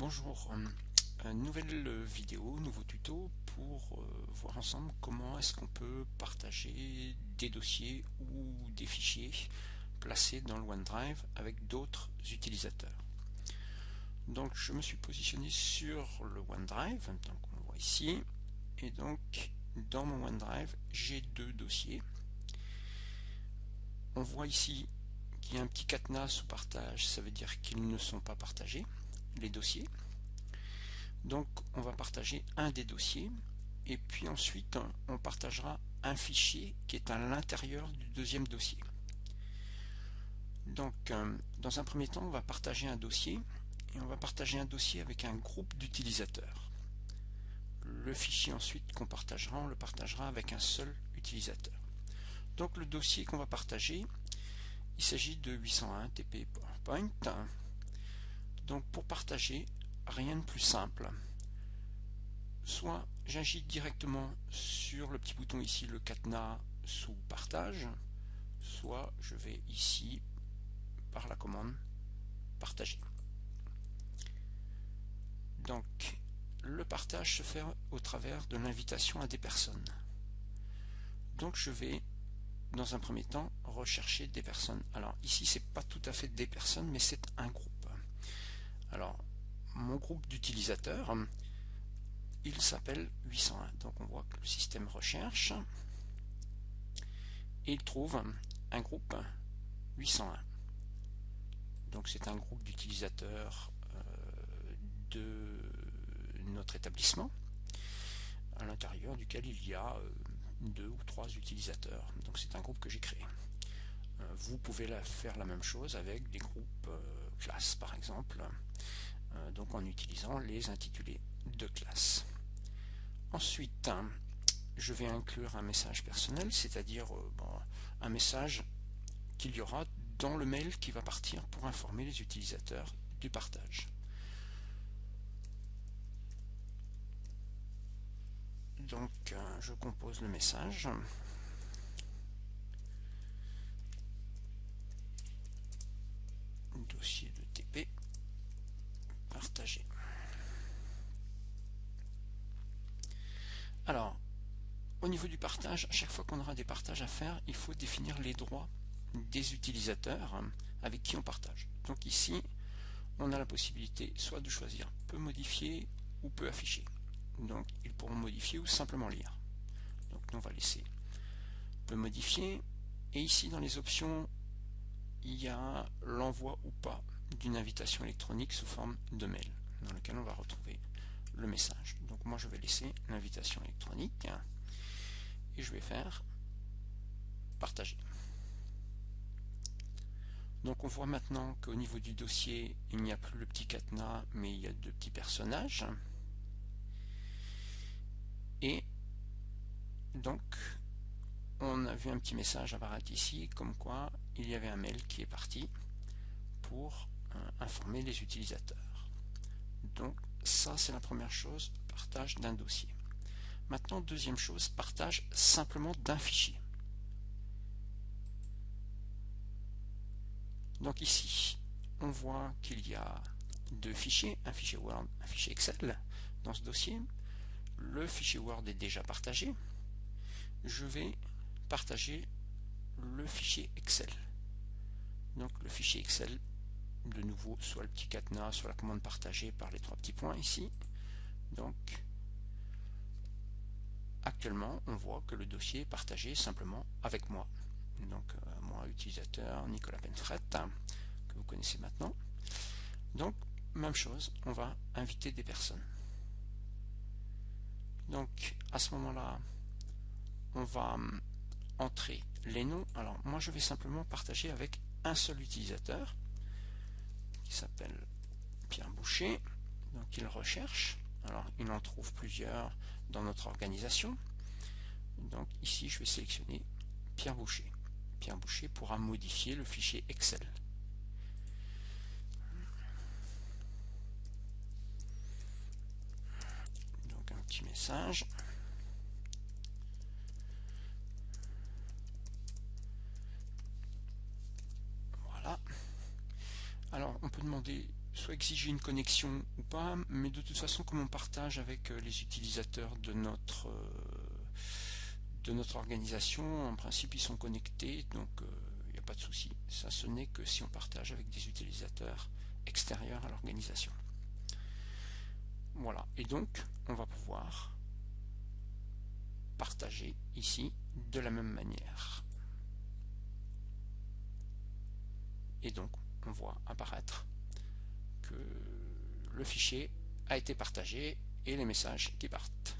Bonjour, nouvelle vidéo, nouveau tuto pour voir ensemble comment est-ce qu'on peut partager des dossiers ou des fichiers placés dans le OneDrive avec d'autres utilisateurs. Donc je me suis positionné sur le OneDrive, donc on le voit ici, et donc dans mon OneDrive j'ai deux dossiers. On voit ici qu'il y a un petit cadenas sous partage, ça veut dire qu'ils ne sont pas partagés, les dossiers. Donc on va partager un des dossiers et puis ensuite on partagera un fichier qui est à l'intérieur du deuxième dossier. Donc dans un premier temps on va partager un dossier et on va partager un dossier avec un groupe d'utilisateurs. Le fichier ensuite qu'on partagera, on le partagera avec un seul utilisateur. Donc le dossier qu'on va partager, il s'agit de 801 TP PowerPoint. Donc pour partager, rien de plus simple. Soit j'agite directement sur le petit bouton ici, le cadenas sous partage, soit je vais ici par la commande partager. Donc le partage se fait au travers de l'invitation à des personnes. Donc je vais dans un premier temps rechercher des personnes. Alors ici c'est pas tout à fait des personnes mais c'est un groupe. Alors mon groupe d'utilisateurs, il s'appelle 801. Donc on voit que le système recherche et il trouve un groupe 801. Donc c'est un groupe d'utilisateurs de notre établissement à l'intérieur duquel il y a 2 ou 3 utilisateurs. Donc c'est un groupe que j'ai créé. Vous pouvez faire la même chose avec des groupes classes par exemple, donc en utilisant les intitulés de classe. Ensuite, je vais inclure un message personnel, c'est-à-dire un message qu'il y aura dans le mail qui va partir pour informer les utilisateurs du partage. Donc je compose le message. Dossier de TP partagé. Alors, au niveau du partage, à chaque fois qu'on aura des partages à faire, il faut définir les droits des utilisateurs avec qui on partage. Donc ici, on a la possibilité soit de choisir peut modifier ou peut afficher. Donc ils pourront modifier ou simplement lire. Donc nous on va laisser peut modifier. Et ici dans les options, il y a l'envoi ou pas d'une invitation électronique sous forme de mail, dans lequel on va retrouver le message. Donc moi je vais laisser l'invitation électronique et je vais faire partager. Donc on voit maintenant qu'au niveau du dossier, il n'y a plus le petit cadenas, mais il y a deux petits personnages. Et donc on a vu un petit message apparaître ici, comme quoi il y avait un mail qui est parti pour informer les utilisateurs. Donc ça c'est la première chose, partage d'un dossier. Maintenant deuxième chose, partage simplement d'un fichier. Donc ici, on voit qu'il y a deux fichiers, un fichier Word, un fichier Excel dans ce dossier. Le fichier Word est déjà partagé. Je vais partager le fichier Excel. Donc le fichier Excel, de nouveau, soit le petit cadenas, soit la commande partagée par les trois petits points ici. Donc actuellement, on voit que le dossier est partagé simplement avec moi. Donc moi, utilisateur Nicolas Benfret, que vous connaissez maintenant. Donc même chose, on va inviter des personnes. Donc à ce moment-là, on va entrer les noms. Alors moi je vais simplement partager avec un seul utilisateur qui s'appelle Pierre Boucher. Donc il recherche. Alors il en trouve plusieurs dans notre organisation. Donc ici je vais sélectionner Pierre Boucher. Pierre Boucher pourra modifier le fichier Excel. Donc un petit message. Voilà. Alors on peut demander soit exiger une connexion ou pas, mais de toute façon, comme on partage avec les utilisateurs de notre organisation, en principe ils sont connectés, donc il n'y a pas de souci. Ça, ce n'est que si on partage avec des utilisateurs extérieurs à l'organisation. Voilà, et donc on va pouvoir partager ici de la même manière. Et donc on voit apparaître que le fichier a été partagé et les messages qui partent.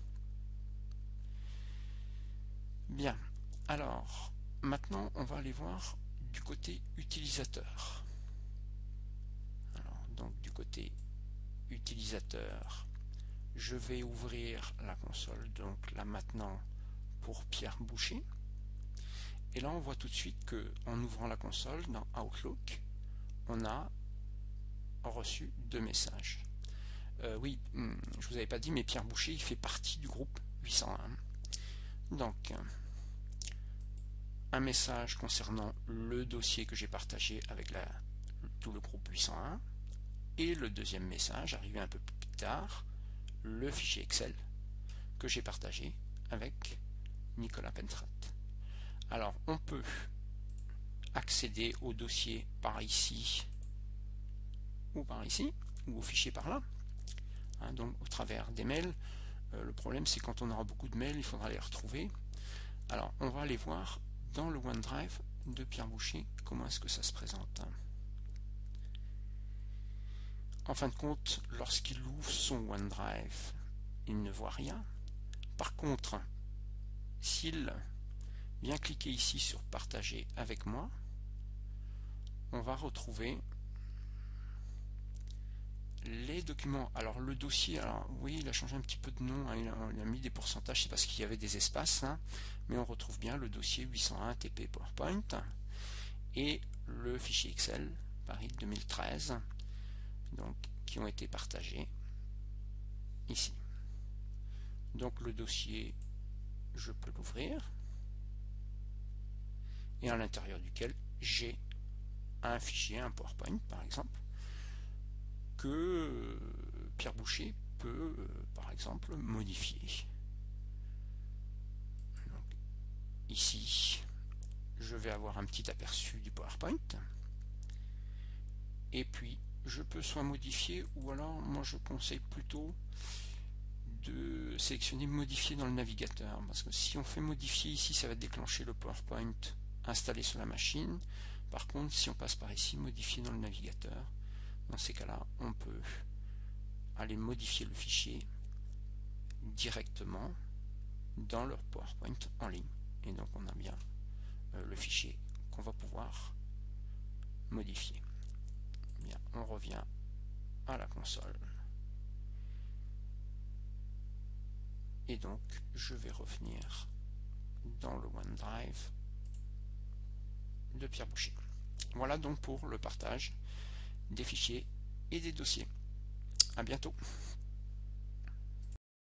Bien, alors maintenant on va aller voir du côté utilisateur. Alors, donc du côté utilisateur, je vais ouvrir la console, donc là maintenant pour Pierre Boucher. Et là on voit tout de suite que en ouvrant la console dans Outlook, on a reçu 2 messages. Oui, je vous avais pas dit, mais Pierre Boucher il fait partie du groupe 801. Donc un message concernant le dossier que j'ai partagé avec tout le groupe 801, et le deuxième message arrivé un peu plus tard, le fichier Excel que j'ai partagé avec Nicolas Pentrat. Alors on peut accéder au dossier par ici ou par ici, ou au fichier par là, donc au travers des mails. Le problème c'est quand on aura beaucoup de mails, il faudra les retrouver. Alors on va aller voir dans le OneDrive de Pierre Boucher comment est-ce que ça se présente. En fin de compte, lorsqu'il ouvre son OneDrive, il ne voit rien. Par contre, s'il vient cliquer ici sur partager avec moi, on va retrouver les documents. Alors le dossier, alors oui, il a changé un petit peu de nom, il a mis des pourcentages, c'est parce qu'il y avait des espaces, mais on retrouve bien le dossier 801 TP PowerPoint et le fichier Excel Paris 2013, donc qui ont été partagés ici. Donc le dossier, je peux l'ouvrir, et à l'intérieur duquel j'ai un fichier, un PowerPoint par exemple, que Pierre Boucher peut par exemple modifier. Donc, ici je vais avoir un petit aperçu du PowerPoint, et puis je peux soit modifier, ou alors moi je conseille plutôt de sélectionner modifier dans le navigateur, parce que si on fait modifier ici, ça va déclencher le PowerPoint installé sur la machine. Par contre, si on passe par ici, modifier dans le navigateur, dans ces cas-là, on peut aller modifier le fichier directement dans leur PowerPoint en ligne. Et donc on a bien le fichier qu'on va pouvoir modifier. Bien, on revient à la console. Et donc, je vais revenir dans le OneDrive de Pierre Boucher. Voilà donc pour le partage des fichiers et des dossiers. À bientôt.